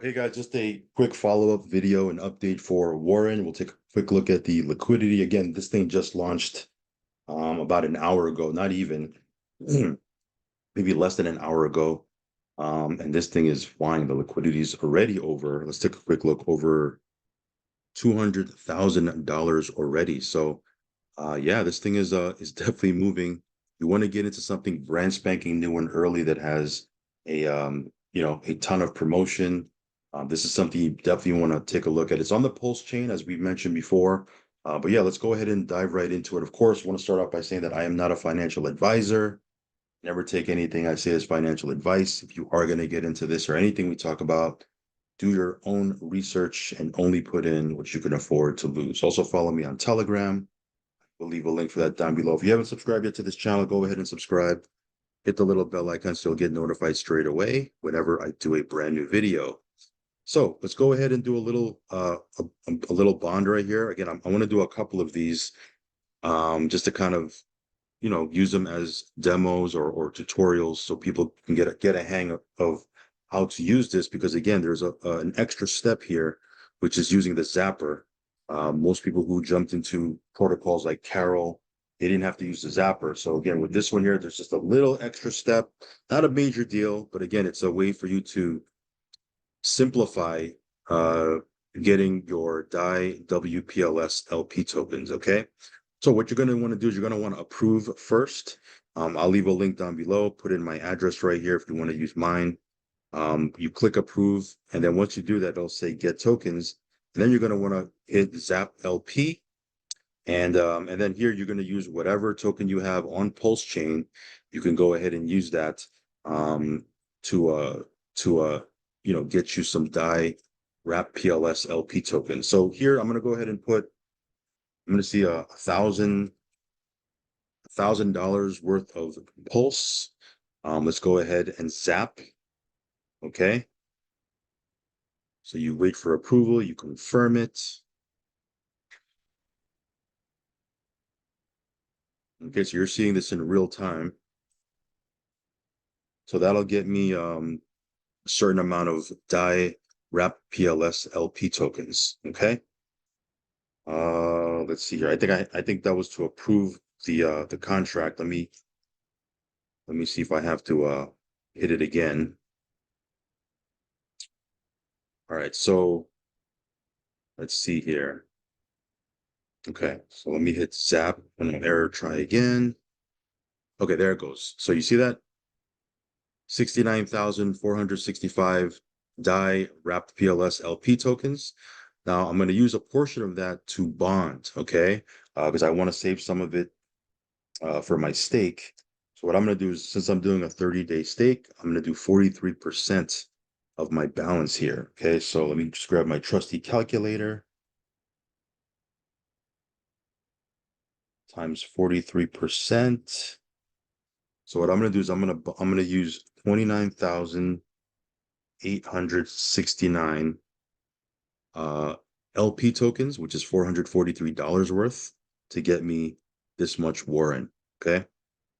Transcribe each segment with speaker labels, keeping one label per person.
Speaker 1: Hey guys, just a quick follow-up video and update for Warren. We'll take a quick look at the liquidity. Again, this thing just launched about an hour ago, not even maybe less than an hour ago. And this thing is flying. The liquidity is already over. Let's take a quick look over $200,000 already. So yeah, this thing is definitely moving. You want to get into something brand spanking new and early that has a ton of promotion. This is something you definitely want to take a look at. It's on the Pulse chain, as we mentioned before. But yeah, let's go ahead and dive right into it. Of course, I want to start off by saying that I am not a financial advisor. Never take anything I say as financial advice. If you are going to get into this or anything we talk about, do your own research and only put in what you can afford to lose. Also, follow me on Telegram. We'll leave a link for that down below. If you haven't subscribed yet to this channel, go ahead and subscribe. Hit the little bell icon so you'll get notified straight away whenever I do a brand new video. So let's go ahead and do a little bond right here. Again, I want to do a couple of these just to kind of use them as demos or tutorials so people can get a hang of how to use this, because again, there's an extra step here, which is using the zapper. Most people who jumped into protocols like Carol, they didn't have to use the zapper. So again, with this one here, there's just a little extra step, not a major deal, but again, it's a way for you to simplify uh, getting your DAI WPLS LP tokens. Okay. So what you're going to want to do is you're going to want to approve first. I'll leave a link down below, put in my address right here if you want to use mine. You click approve, and then once you do that, it'll say get tokens. And then you're going to want to hit Zap LP. And then here you're going to use whatever token you have on Pulse Chain. You can go ahead and use that um, to get you some DAI wrap PLS LP tokens. So here I'm going to go ahead and I'm going to see $1,000 worth of Pulse. Let's go ahead and zap. Okay. So you wait for approval, you confirm it. Okay, so you're seeing this in real time. So that'll get me a certain amount of DAI wrap PLS LP tokens. Okay. Let's see here. I think that was to approve the contract. Let me see if I have to hit it again. All right, so let's see here. Okay, so let me hit zap and error, try again. Okay, there it goes. So you see that? 69,465 DAI wrapped PLS LP tokens. Now I'm going to use a portion of that to bond, okay? Because I want to save some of it for my stake. So what I'm going to do is, since I'm doing a 30-day stake, I'm going to do 43% of my balance here. Okay, so let me just grab my trusty calculator. Times 43%. So what I'm going to do is I'm going to use 29,869 LP tokens, which is $443 worth, to get me this much Warren. Okay.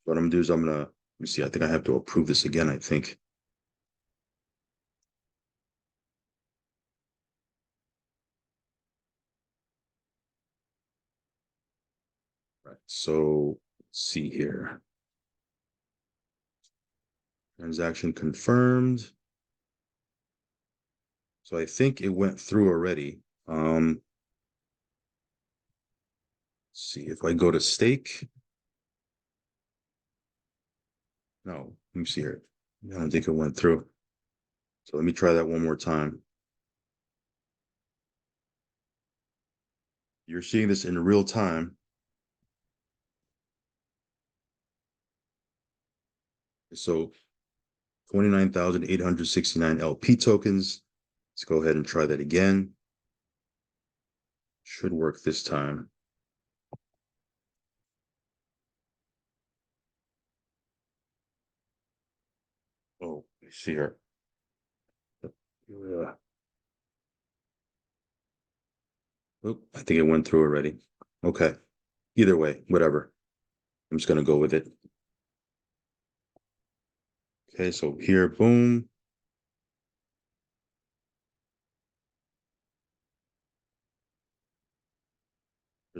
Speaker 1: What I'm gonna do is let me see, I think I have to approve this again, I think. Right. So let's see here. Transaction confirmed. So I think it went through already. Let's see if I go to stake. No, let me see here. I don't think it went through. So let me try that one more time. You're seeing this in real time. So 29,869 LP tokens. Let's go ahead and try that again. Should work this time. Oh, let me see here. Oh, I think it went through already. Okay. Either way, whatever. I'm just gonna go with it. Okay, so here, boom.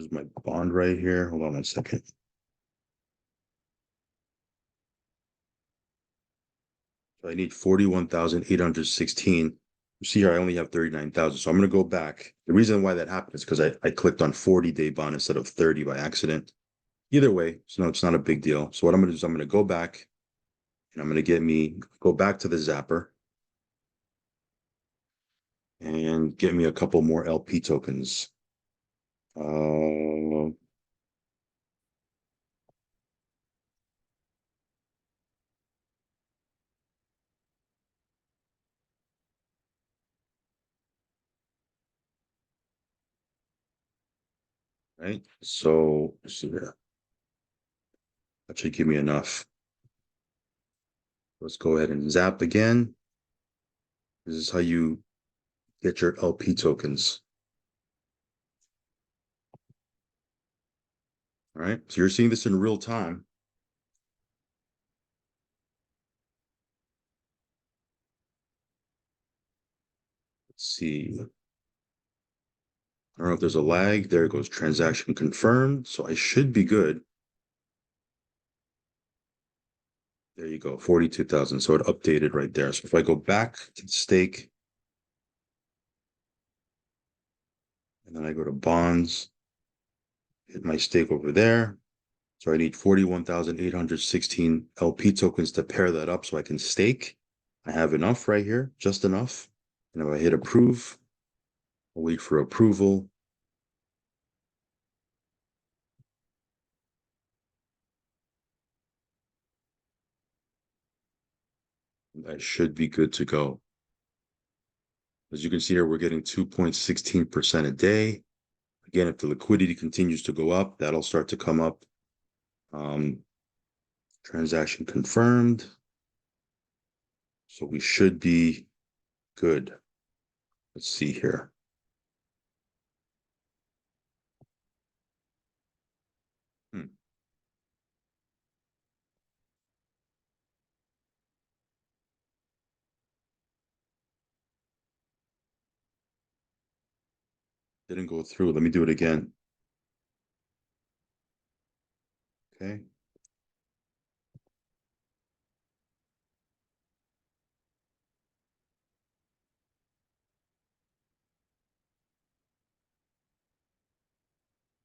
Speaker 1: There's my bond right here. Hold on 1 second. So I need 41,816. You see here, I only have 39,000. So I'm going to go back. The reason why that happened is because I clicked on 40-day bond instead of 30 by accident. Either way, so no, it's not a big deal. So what I'm going to do is I'm going to go back and I'm going to go back to the zapper and get me a couple more LP tokens. Right. So let's see here. That should give me enough. Let's go ahead and zap again. This is how you get your LP tokens. All right. So you're seeing this in real time. Let's see. I don't know if there's a lag. There goes transaction confirmed. So I should be good. There you go, 42,000. So it updated right there. So if I go back to the stake, and then I go to bonds, hit my stake over there. So I need 41,816 LP tokens to pair that up so I can stake. I have enough right here, just enough. And if I hit approve, I'll wait for approval. I should be good to go. As you can see here, we're getting 2.16% a day. Again, if the liquidity continues to go up, that'll start to come up. Transaction confirmed. So we should be good. Let's see here. Didn't go through. Let me do it again. Okay.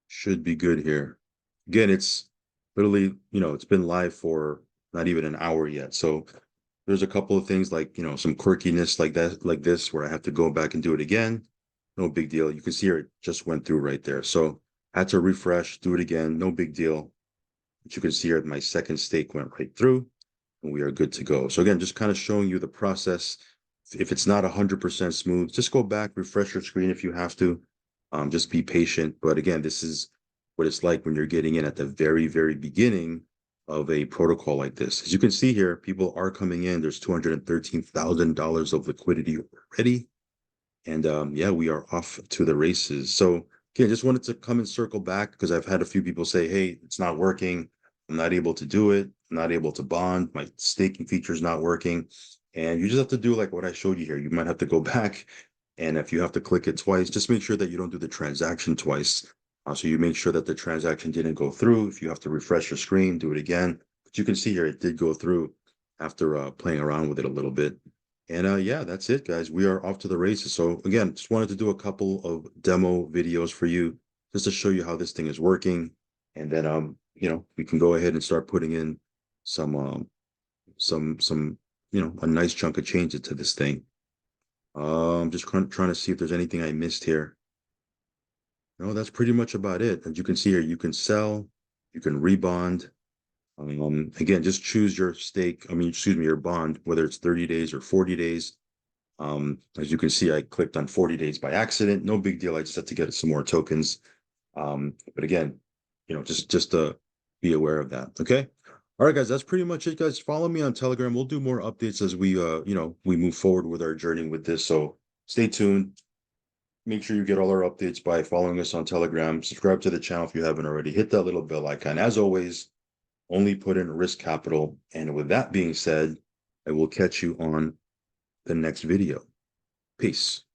Speaker 1: Should be good here. Again, it's literally, it's been live for not even an hour yet. So there's a couple of things like, some quirkiness like that, like this, where I have to go back and do it again. No big deal. You can see here, it just went through right there. So I had to refresh, do it again. No big deal. But you can see here, my second stake went right through and we are good to go. So again, just kind of showing you the process. If it's not 100% smooth, just go back, refresh your screen if you have to. Just be patient. But again, this is what it's like when you're getting in at the very, very beginning of a protocol like this. As you can see here, people are coming in. There's $213,000 of liquidity already. And yeah, we are off to the races. So again, just wanted to come and circle back because I've had a few people say, hey, it's not working. I'm not able to do it. I'm not able to bond. My staking feature is not working. And you just have to do like what I showed you here. You might have to go back. And if you have to click it twice, just make sure that you don't do the transaction twice. So you make sure that the transaction didn't go through. If you have to refresh your screen, do it again. But you can see here, it did go through after playing around with it a little bit. And yeah, that's it, guys. We are off to the races. So again, just wanted to do a couple of demo videos for you just to show you how this thing is working. And then we can go ahead and start putting in some a nice chunk of change into this thing. Just trying to see if there's anything I missed here. No, that's pretty much about it. As you can see here, you can sell, you can rebond. Again, just choose your stake. Excuse me, your bond, whether it's 30 days or 40 days. As you can see, I clicked on 40 days by accident. No big deal. I just had to get some more tokens. But again, just to be aware of that. Okay. All right, guys, that's pretty much it, guys. Follow me on Telegram. We'll do more updates as we move forward with our journey with this. So stay tuned. Make sure you get all our updates by following us on Telegram. Subscribe to the channel if you haven't already. Hit that little bell icon. As always, only put in risk capital. And with that being said, I will catch you on the next video. Peace.